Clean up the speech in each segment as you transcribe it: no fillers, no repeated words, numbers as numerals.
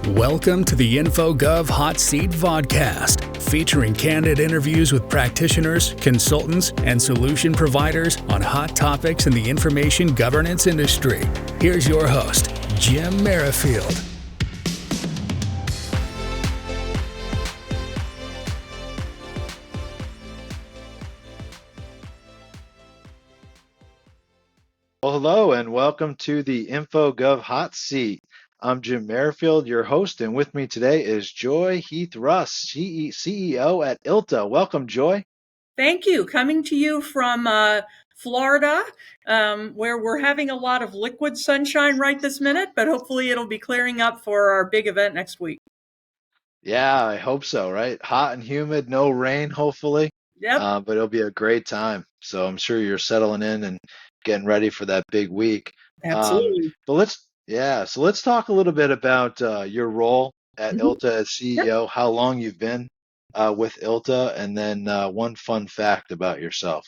Welcome to the InfoGov Hot Seat Vodcast, featuring candid interviews with practitioners, consultants, and solution providers on hot topics in the information governance industry. Here's your host, Jim Merrifield. Well, hello and welcome to the InfoGov Hot Seat. I'm Jim Merrifield, your host, and with me today is Joy Heath Rush, CEO at ILTA. Welcome, Joy. Thank you. Coming to you from Florida, where we're having a lot of liquid sunshine right this minute, but hopefully it'll be clearing up for our big event next week. Yeah, I hope so, right? Hot and humid, no rain, hopefully. Yep. But it'll be a great time. So I'm sure you're settling in and getting ready for that big week. Absolutely. So let's talk a little bit about your role at Mhm. ILTA as CEO, how long you've been with ILTA, and then one fun fact about yourself.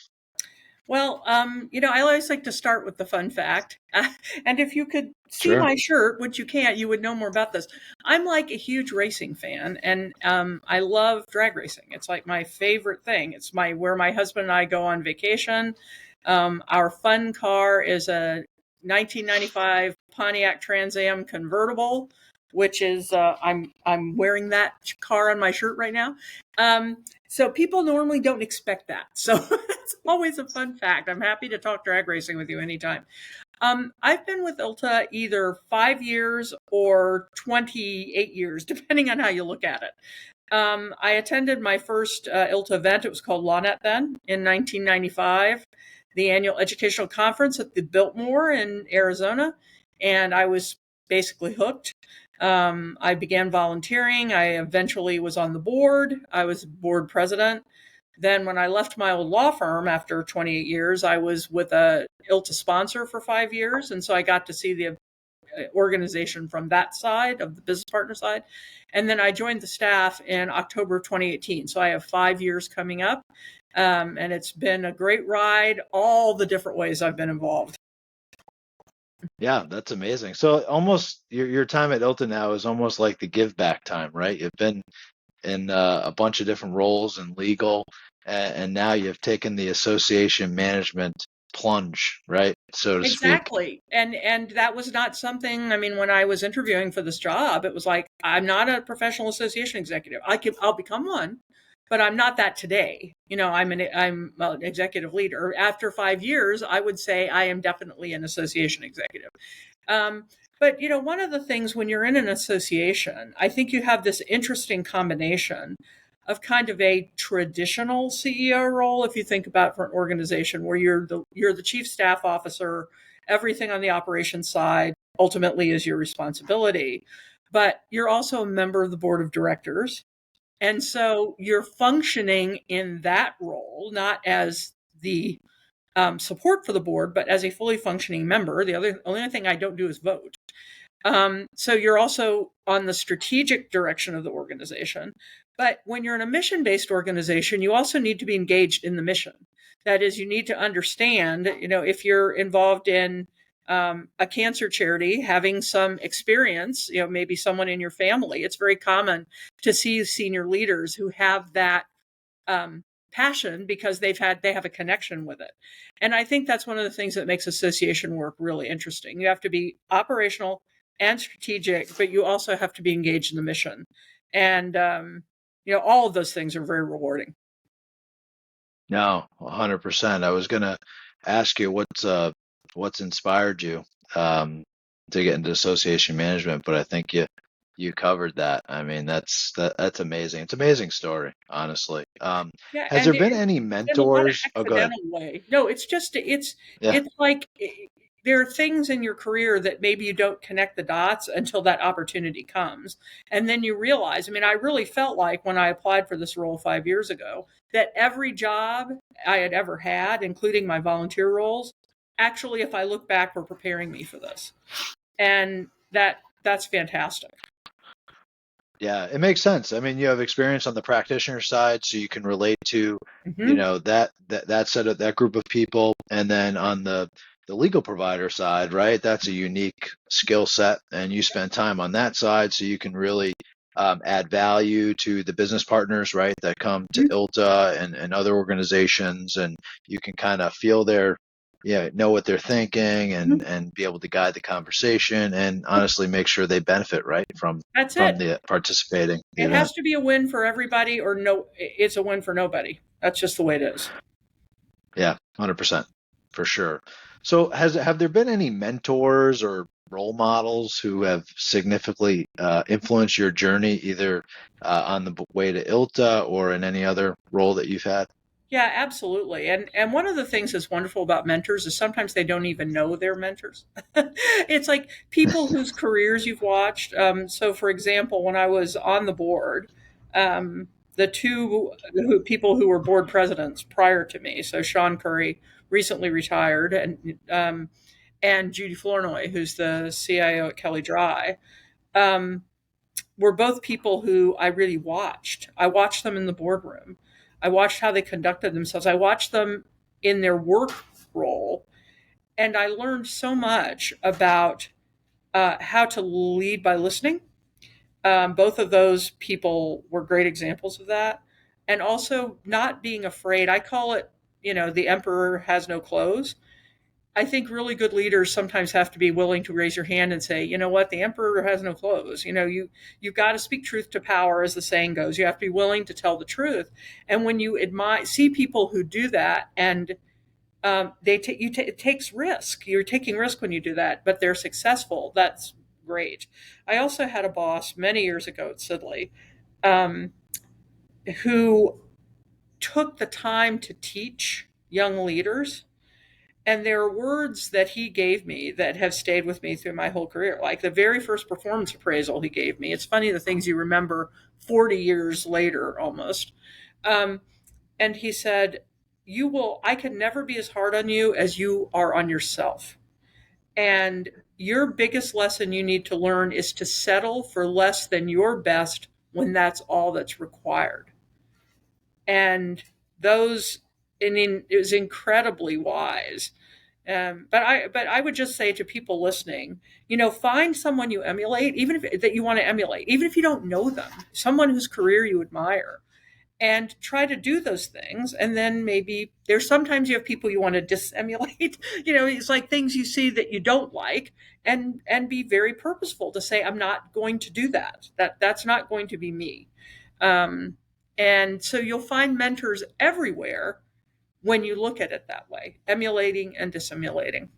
Well, I always like to start with the fun fact. And if you could see Sure. my shirt, which you can't, you would know more about this. I'm like a huge racing fan, and I love drag racing. It's like my favorite thing. It's where my husband and I go on vacation. Our fun car is a 1995 Pontiac Trans Am convertible, which is I'm wearing that car on my shirt right now. So people normally don't expect that. So it's always a fun fact. I'm happy to talk drag racing with you anytime. I've been with ILTA either 5 years or 28 years, depending on how you look at it. I attended my first ILTA event. It was called LawNet then in 1995, the annual educational conference at the Biltmore in Arizona. And I was basically hooked. I began volunteering. I eventually was on the board. I was board president. Then when I left my old law firm after 28 years, I was with a ILTA sponsor for 5 years. And so I got to see the organization from that side of the business partner side. And then I joined the staff in October of 2018. So I have 5 years coming up. And it's been a great ride, all the different ways I've been involved. Yeah, that's amazing. So almost your time at ILTA now is almost like the give back time, right? You've been in a bunch of different roles in legal, and now you've taken the association management plunge, right? So to speak. Exactly. And that was not something, I mean, when I was interviewing for this job, it was like, I'm not a professional association executive. I'll become one, but I'm not that today. I'm an executive leader. After 5 years, I would say I am definitely an association executive. But one of the things when you're in an association, I think you have this interesting combination of kind of a traditional CEO role, if you think about for an organization where you're the chief staff officer, everything on the operations side ultimately is your responsibility, but you're also a member of the board of directors. And so you're functioning in that role, not as the support for the board, but as a fully functioning member. The only thing I don't do is vote. So you're also on the strategic direction of the organization. But when you're in a mission-based organization, you also need to be engaged in the mission. That is, you need to understand, if you're involved in a cancer charity, having some experience, maybe someone in your family, it's very common to see senior leaders who have that passion because they have a connection with it. And I think that's one of the things that makes association work really interesting. You have to be operational and strategic, but you also have to be engaged in the mission. And, all of those things are very rewarding. No, 100%. I was going to ask you what's inspired you to get into association management, but I think you covered that. I mean, that's amazing. It's an amazing story, honestly. Has there been any mentors? In a lot of Go ahead. accidental way. No, it's like there are things in your career that maybe you don't connect the dots until that opportunity comes. And then you realize, I mean, I really felt like when I applied for this role 5 years ago, that every job I had ever had, including my volunteer roles, actually, if I look back, were preparing me for this. And that's fantastic. Yeah, it makes sense. I mean, you have experience on the practitioner side, so you can relate to, Mm-hmm. that set of that group of people, and then on the the legal provider side, right? That's a unique skill set, and you spend time on that side, so you can really add value to the business partners, right, that come to ILTA and other organizations, and you can kind of feel know what they're thinking and be able to guide the conversation and honestly make sure they benefit, right, from That's it. the participating the It event. has to be a win for everybody, or no, it's a win for nobody. That's just the way it is. Yeah, 100%, for sure. So have there been any mentors or role models who have significantly influenced your journey, either on the way to ILTA or in any other role that you've had? Yeah, absolutely. And one of the things that's wonderful about mentors is sometimes they don't even know they're mentors. It's like people whose careers you've watched. So, for example, when I was on the board, the people who were board presidents prior to me, so Sean Curry, recently retired, and Judy Flournoy, who's the CIO at Kelly Dry, um, were both people who I really watched. I watched them in the boardroom. I watched how they conducted themselves. I watched them in their work role. And I learned so much about how to lead by listening. Both of those people were great examples of that. And also not being afraid. I call it, the emperor has no clothes. I think really good leaders sometimes have to be willing to raise your hand and say, you know what, the emperor has no clothes. You've got to speak truth to power, as the saying goes. You have to be willing to tell the truth. And when you see people who do that, and it takes risk. You're taking risk when you do that, but they're successful. That's great. I also had a boss many years ago at Sidley, who took the time to teach young leaders. And there are words that he gave me that have stayed with me through my whole career. Like the very first performance appraisal he gave me. It's funny the things you remember 40 years later almost. And he said, I can never be as hard on you as you are on yourself. And your biggest lesson you need to learn is to settle for less than your best when that's all that's required. And it was incredibly wise. But I would just say to people listening, find someone you emulate, that you want to emulate, even if you don't know them, someone whose career you admire, and try to do those things. And then maybe sometimes you have people you want to disemulate. It's like things you see that you don't like, and be very purposeful to say, I'm not going to do that. That's not going to be me. And so you'll find mentors everywhere when you look at it that way, emulating and dissimulating.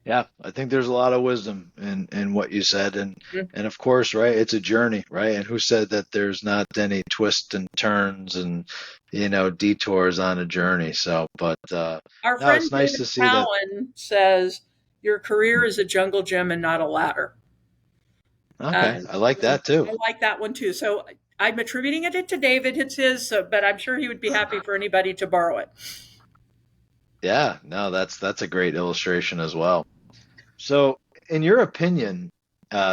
Yeah, I think there's a lot of wisdom in what you said, and of course, right, it's a journey, right? And who said that there's not any twists and turns and detours on a journey? So, but Our no, friend it's nice David to see that. Cowan says your career is a jungle gym and not a ladder. Okay, I like that too. I like that one too. So I'm attributing it to David. It's his, but I'm sure he would be happy for anybody to borrow it. Yeah, no, that's a great illustration as well. So, in your opinion,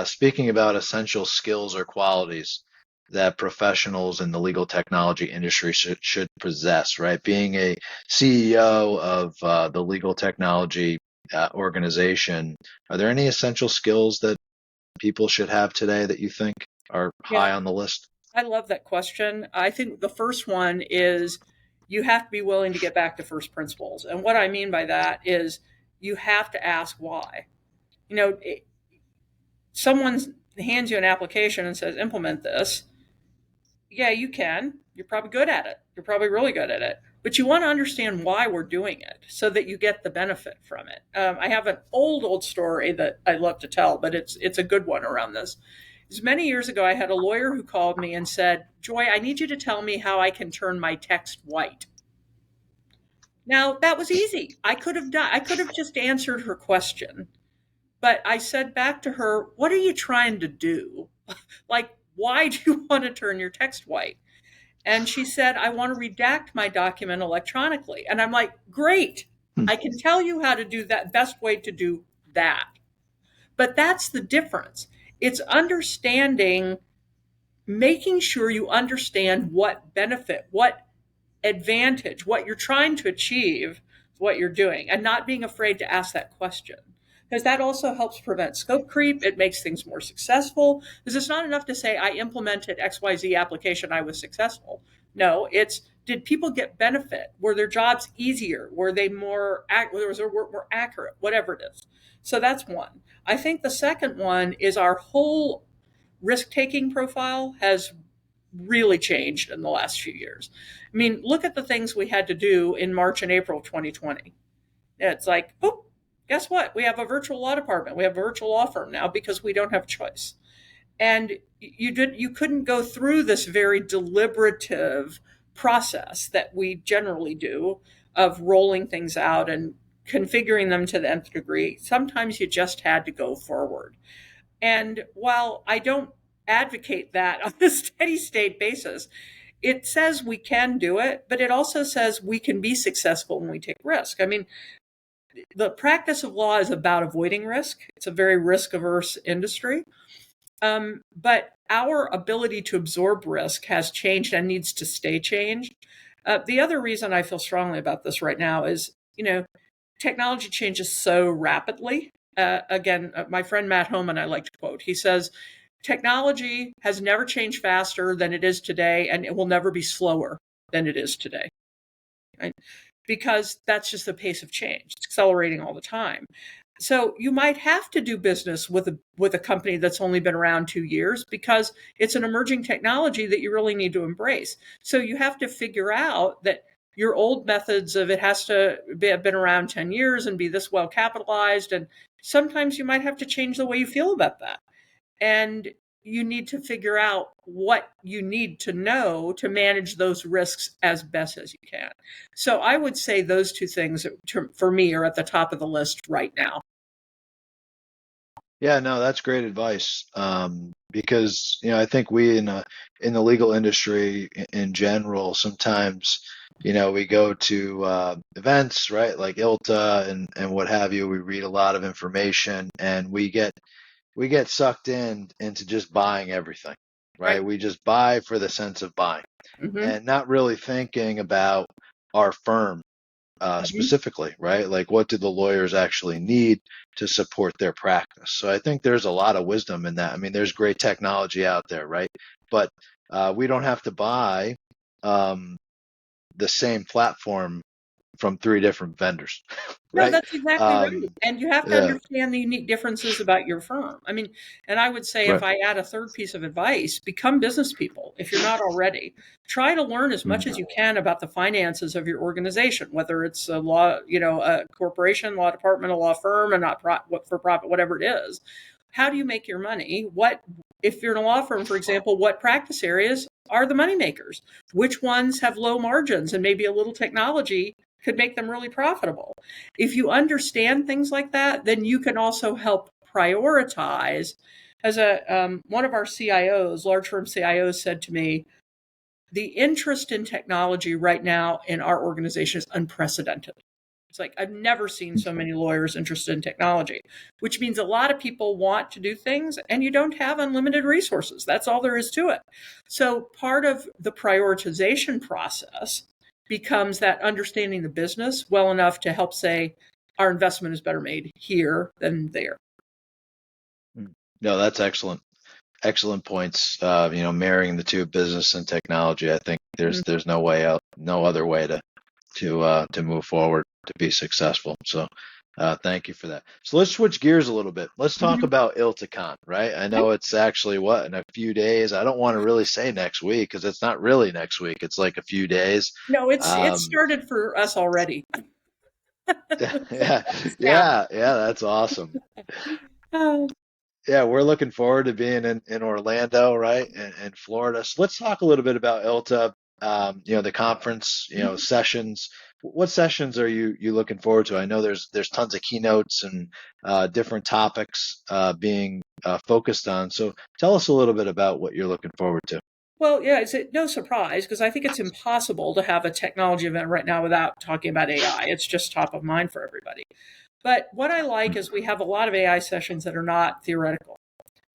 speaking about essential skills or qualities that professionals in the legal technology industry should possess, right? Being a CEO of the legal technology organization, are there any essential skills that people should have today that you think are high Yeah, on the list? I love that question. I think the first one is you have to be willing to get back to first principles. And what I mean by that is you have to ask why. Someone hands you an application and says, implement this. Yeah, you can. You're probably good at it. You're probably really good at it. But you want to understand why we're doing it so that you get the benefit from it. I have an old story that I love to tell, but it's a good one around this. Many years ago, I had a lawyer who called me and said, Joy, I need you to tell me how I can turn my text white. Now, that was easy. I could have just answered her question. But I said back to her, what are you trying to do? Like, why do you want to turn your text white? And she said, I want to redact my document electronically. And I'm like, great. I can tell you how to do that, best way to do that. But that's the difference. It's understanding, making sure you understand what benefit, what advantage, what you're trying to achieve, what you're doing and not being afraid to ask that question. Because that also helps prevent scope creep. It makes things more successful. Because it's not enough to say, I implemented XYZ application, I was successful. No, it's, did people get benefit? Were their jobs easier? Were they more, was their work more accurate? Whatever it is. So that's one. I think the second one is our whole risk-taking profile has really changed in the last few years. I mean, look at the things we had to do in March and April of 2020. It's like, oh, guess what? We have a virtual law department. We have a virtual law firm now because we don't have a choice. And you couldn't go through this very deliberative process that we generally do of rolling things out and configuring them to the nth degree. Sometimes you just had to go forward. And while I don't advocate that on a steady state basis, it says we can do it, but it also says we can be successful when we take risk. I mean, the practice of law is about avoiding risk. It's a very risk averse industry. But our ability to absorb risk has changed and needs to stay changed. The other reason I feel strongly about this right now is, technology changes so rapidly. Again, my friend Matt Homan, I like to quote, he says, technology has never changed faster than it is today, and it will never be slower than it is today. Right? Because that's just the pace of change. It's accelerating all the time. So you might have to do business with a company that's only been around 2 years because it's an emerging technology that you really need to embrace. So you have to figure out that your old methods of it has to have been around 10 years and be this well capitalized. And sometimes you might have to change the way you feel about that. And you need to figure out what you need to know to manage those risks as best as you can. So I would say those two things for me are at the top of the list right now. Yeah, no, that's great advice. Because I think we in the legal industry in general sometimes we go to events, right, like ILTA and what have you. We read a lot of information and we get sucked into just buying everything, right? We just buy for the sense of buying and not really thinking about our firm specifically, right? Like, what do the lawyers actually need to support their practice? So I think there's a lot of wisdom in that. I mean, there's great technology out there, right? But we don't have to buy the same platform from 3 different vendors, right? No, that's exactly right. And you have to understand the unique differences about your firm. I mean, and I would say if I add a third piece of advice, become business people if you're not already. Try to learn as much as you can about the finances of your organization, whether it's a law, a corporation, law department, a law firm, a not for profit, whatever it is. How do you make your money? If you're in a law firm, for example, what practice areas are the money makers? Which ones have low margins and maybe a little technology could make them really profitable? If you understand things like that, then you can also help prioritize. As one of our CIOs, large firm CIOs, said to me, the interest in technology right now in our organization is unprecedented. It's like, I've never seen so many lawyers interested in technology, which means a lot of people want to do things and you don't have unlimited resources. That's all there is to it. So part of the prioritization process becomes that understanding the business well enough to help say our investment is better made here than there. No, that's excellent. Excellent points. Marrying the two, business and technology. I think there's no way out, no other way to move forward to be successful. So thank you for that. So let's switch gears a little bit. Let's talk about ILTACon, right? I know it's actually in a few days. I don't want to really say next week because it's not really next week. It's like a few days. No, it started for us already. Yeah, that's awesome. Yeah, we're looking forward to being in Orlando, right, and Florida. So let's talk a little bit about ILTA, the conference, sessions. What sessions are you looking forward to? I know there's tons of keynotes and different topics being focused on. So tell us a little bit about what you're looking forward to. Well, yeah, it's no surprise because I think it's impossible to have a technology event right now without talking about AI. It's just top of mind for everybody. But what I like is we have a lot of AI sessions that are not theoretical.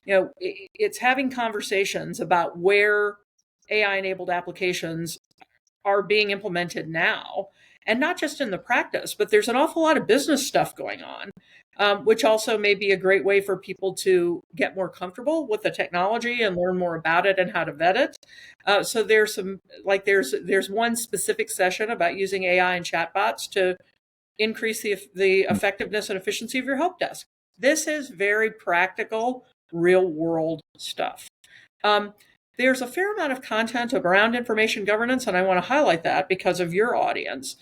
It's having conversations about where AI-enabled applications are being implemented now and not just in the practice, but there's an awful lot of business stuff going on, which also may be a great way for people to get more comfortable with the technology and learn more about it and how to vet it. So there's some, like there's one specific session about using AI and chatbots to increase the effectiveness and efficiency of your help desk. This is very practical, real world stuff. There's a fair amount of content around information governance, and I want to highlight that because of your audience.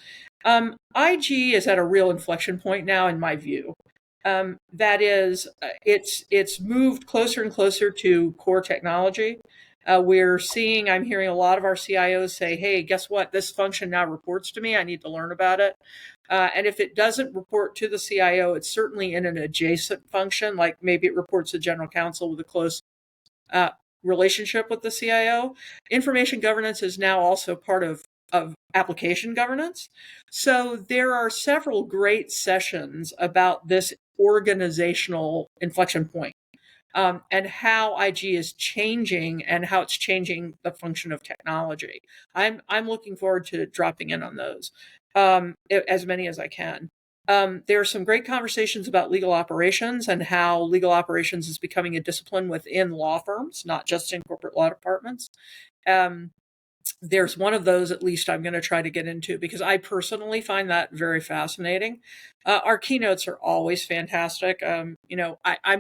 IG is at a real inflection point now, in my view. That is, it's moved closer and closer to core technology. I'm hearing a lot of our CIOs say, hey, guess what? This function now reports to me. I need to learn about it. And if it doesn't report to the CIO, it's certainly in an adjacent function, like maybe it reports to general counsel with a close relationship with the CIO. Information governance is now also part of application governance. So there are several great sessions about this organizational inflection point, and how IG is changing and how it's changing the function of technology. I'm looking forward to dropping in on those, as many as I can. There are some great conversations about legal operations and how legal operations is becoming a discipline within law firms, not just in corporate law departments. There's one of those, at least, I'm going to try to get into because I personally find that very fascinating. Our keynotes are always fantastic. I'm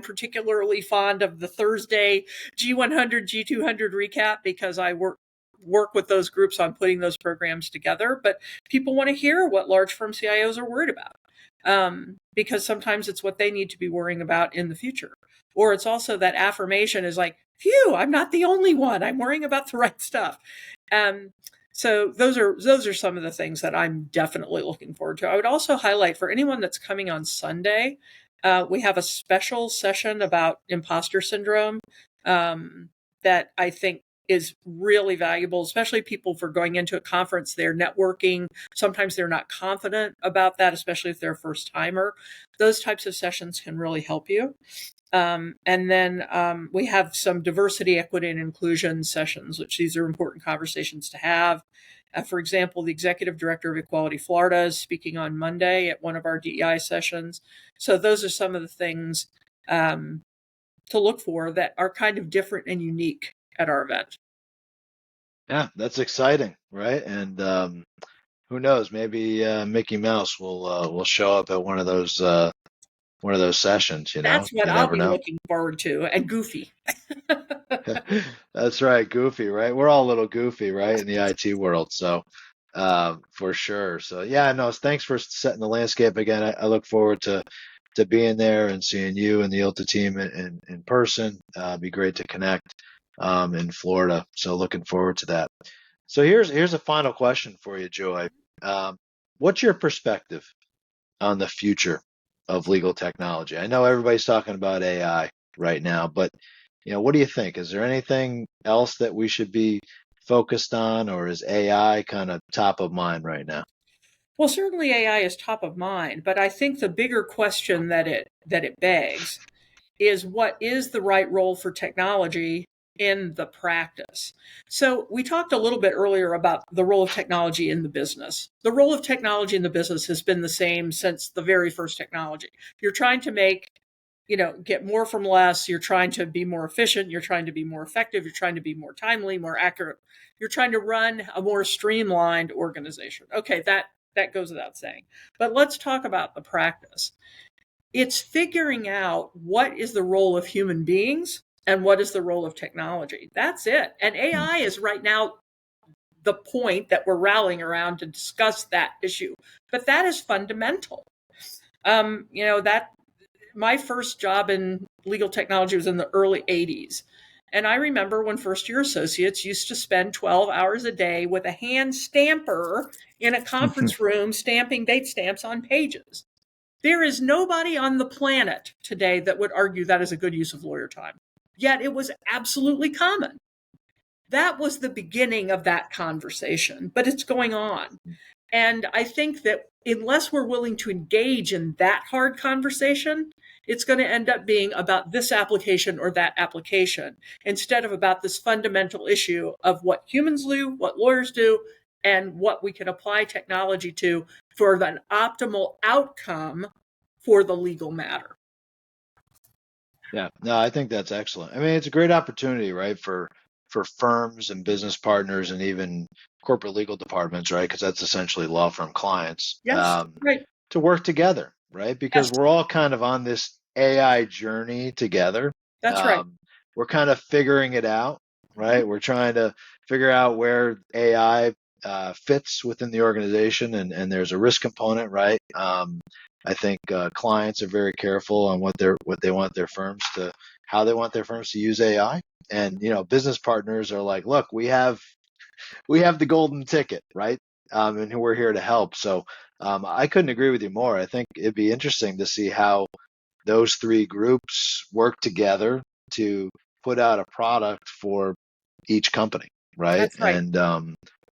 particularly fond of the Thursday G100, G200 recap because I work with those groups on putting those programs together. But people want to hear what large firm CIOs are worried about, because sometimes it's what they need to be worrying about in the future. Or it's also that affirmation is like, phew, I'm not the only one. I'm worrying about the right stuff. So those are some of the things that I'm definitely looking forward to. I would also highlight for anyone that's coming on Sunday, we have a special session about imposter syndrome that I think is really valuable, especially people for going into a conference, they're networking. Sometimes they're not confident about that, especially if they're a first timer. Those types of sessions can really help you. And then we have some diversity, equity, and inclusion sessions, which these are important conversations to have. For example, the executive director of Equality Florida is speaking on Monday at one of our DEI sessions. So those are some of the things to look for that are kind of different and unique at our event. Yeah, that's exciting, right? And who knows? Maybe Mickey Mouse will show up at one of those sessions. That's what You I'll never be know. looking forward to. And Goofy. That's right, goofy, right? We're all a little goofy, right, in the IT world. So for sure. So yeah, no, thanks for setting the landscape again. I look forward to being there and seeing you and the ILTA team in person. It'd be great to connect in Florida. So looking forward to that. So here's a final question for you, Joy. What's your perspective on the future of legal technology? I know everybody's talking about AI right now, but what do you think? Is there anything else that we should be focused on, or is AI kind of top of mind right now? Well, certainly AI is top of mind, but I think the bigger question that it begs is what is the right role for technology in the practice? So we talked a little bit earlier about the role of technology in the business. The role of technology in the business has been the same since the very first technology. You're trying to get more from less. You're trying to be more efficient. You're trying to be more effective. You're trying to be more timely, more accurate. You're trying to run a more streamlined organization. Okay, that goes without saying. But let's talk about the practice. It's figuring out what is the role of human beings and what is the role of technology. That's it. And AI is right now the point that we're rallying around to discuss that issue. But that is fundamental. That my first job in legal technology was in the early 80s. And I remember when first year associates used to spend 12 hours a day with a hand stamper in a conference room stamping date stamps on pages. There is nobody on the planet today that would argue that is a good use of lawyer time. Yet it was absolutely common. That was the beginning of that conversation, but it's going on. And I think that unless we're willing to engage in that hard conversation, it's going to end up being about this application or that application instead of about this fundamental issue of what humans do, what lawyers do, and what we could apply technology to for an optimal outcome for the legal matter. Yeah, no, I think that's excellent. I mean, it's a great opportunity, right, for firms and business partners and even corporate legal departments, right, because that's essentially law firm clients, Yes, right. to work together, right, because Yes, we're all kind of on this AI journey together. that's right. We're kind of figuring it out, right? We're trying to figure out where AI fits within the organization, and there's a risk component, right? I think clients are very careful on what they want their firms to, how they want their firms to use AI, and business partners are like, look, we have the golden ticket, right? And we're here to help. So I couldn't agree with you more. I think it'd be interesting to see how those three groups work together to put out a product for each company, right? That's right. And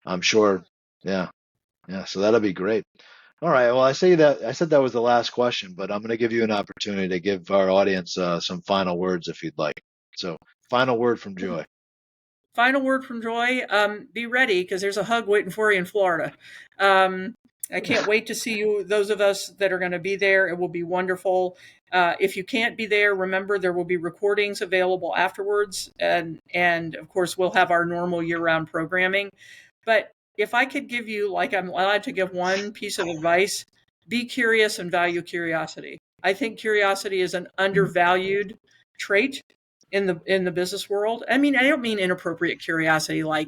I'm sure, yeah. So that'll be great. All right. Well, I said that was the last question, but I'm going to give you an opportunity to give our audience some final words if you'd like. So, final word from Joy. Final word from Joy. Be ready, because there's a hug waiting for you in Florida. I can't wait to see you, those of us that are going to be there. It will be wonderful. If you can't be there, remember there will be recordings available afterwards. And of course, we'll have our normal year-round programming. But if I could give you, like I'm allowed to give one piece of advice, be curious and value curiosity. I think curiosity is an undervalued trait in the business world. I mean, I don't mean inappropriate curiosity like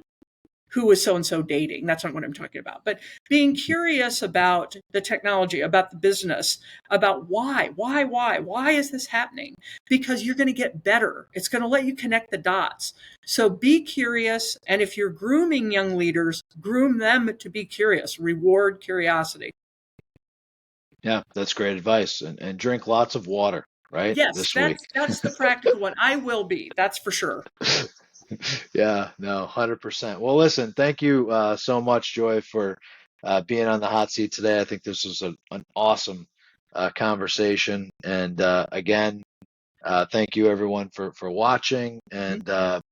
who is so-and-so dating. That's not what I'm talking about. But being curious about the technology, about the business, about why is this happening? Because you're going to get better. It's going to let you connect the dots. So be curious. And if you're grooming young leaders, groom them to be curious. Reward curiosity. Yeah, that's great advice. And drink lots of water, right? Yes, This week. that's the practical one. I will be. That's for sure. Yeah, no, 100%. Well, listen, thank you so much, Joy, for being on the hot seat today. I think this was an awesome conversation. And again, thank you everyone for watching. And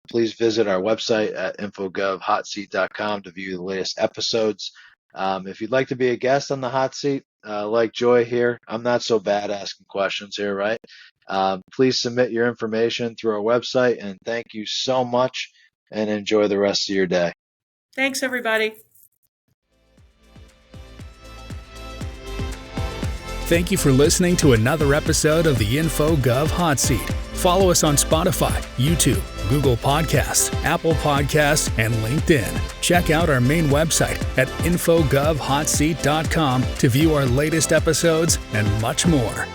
please visit our website at infogovhotseat.com to view the latest episodes. If you'd like to be a guest on the hot seat, like Joy here, I'm not so bad asking questions here, right? Please submit your information through our website, and thank you so much, and enjoy the rest of your day. Thanks, everybody. Thank you for listening to another episode of the InfoGov Hot Seat. Follow us on Spotify, YouTube, Google Podcasts, Apple Podcasts, and LinkedIn. Check out our main website at infogovhotseat.com to view our latest episodes and much more.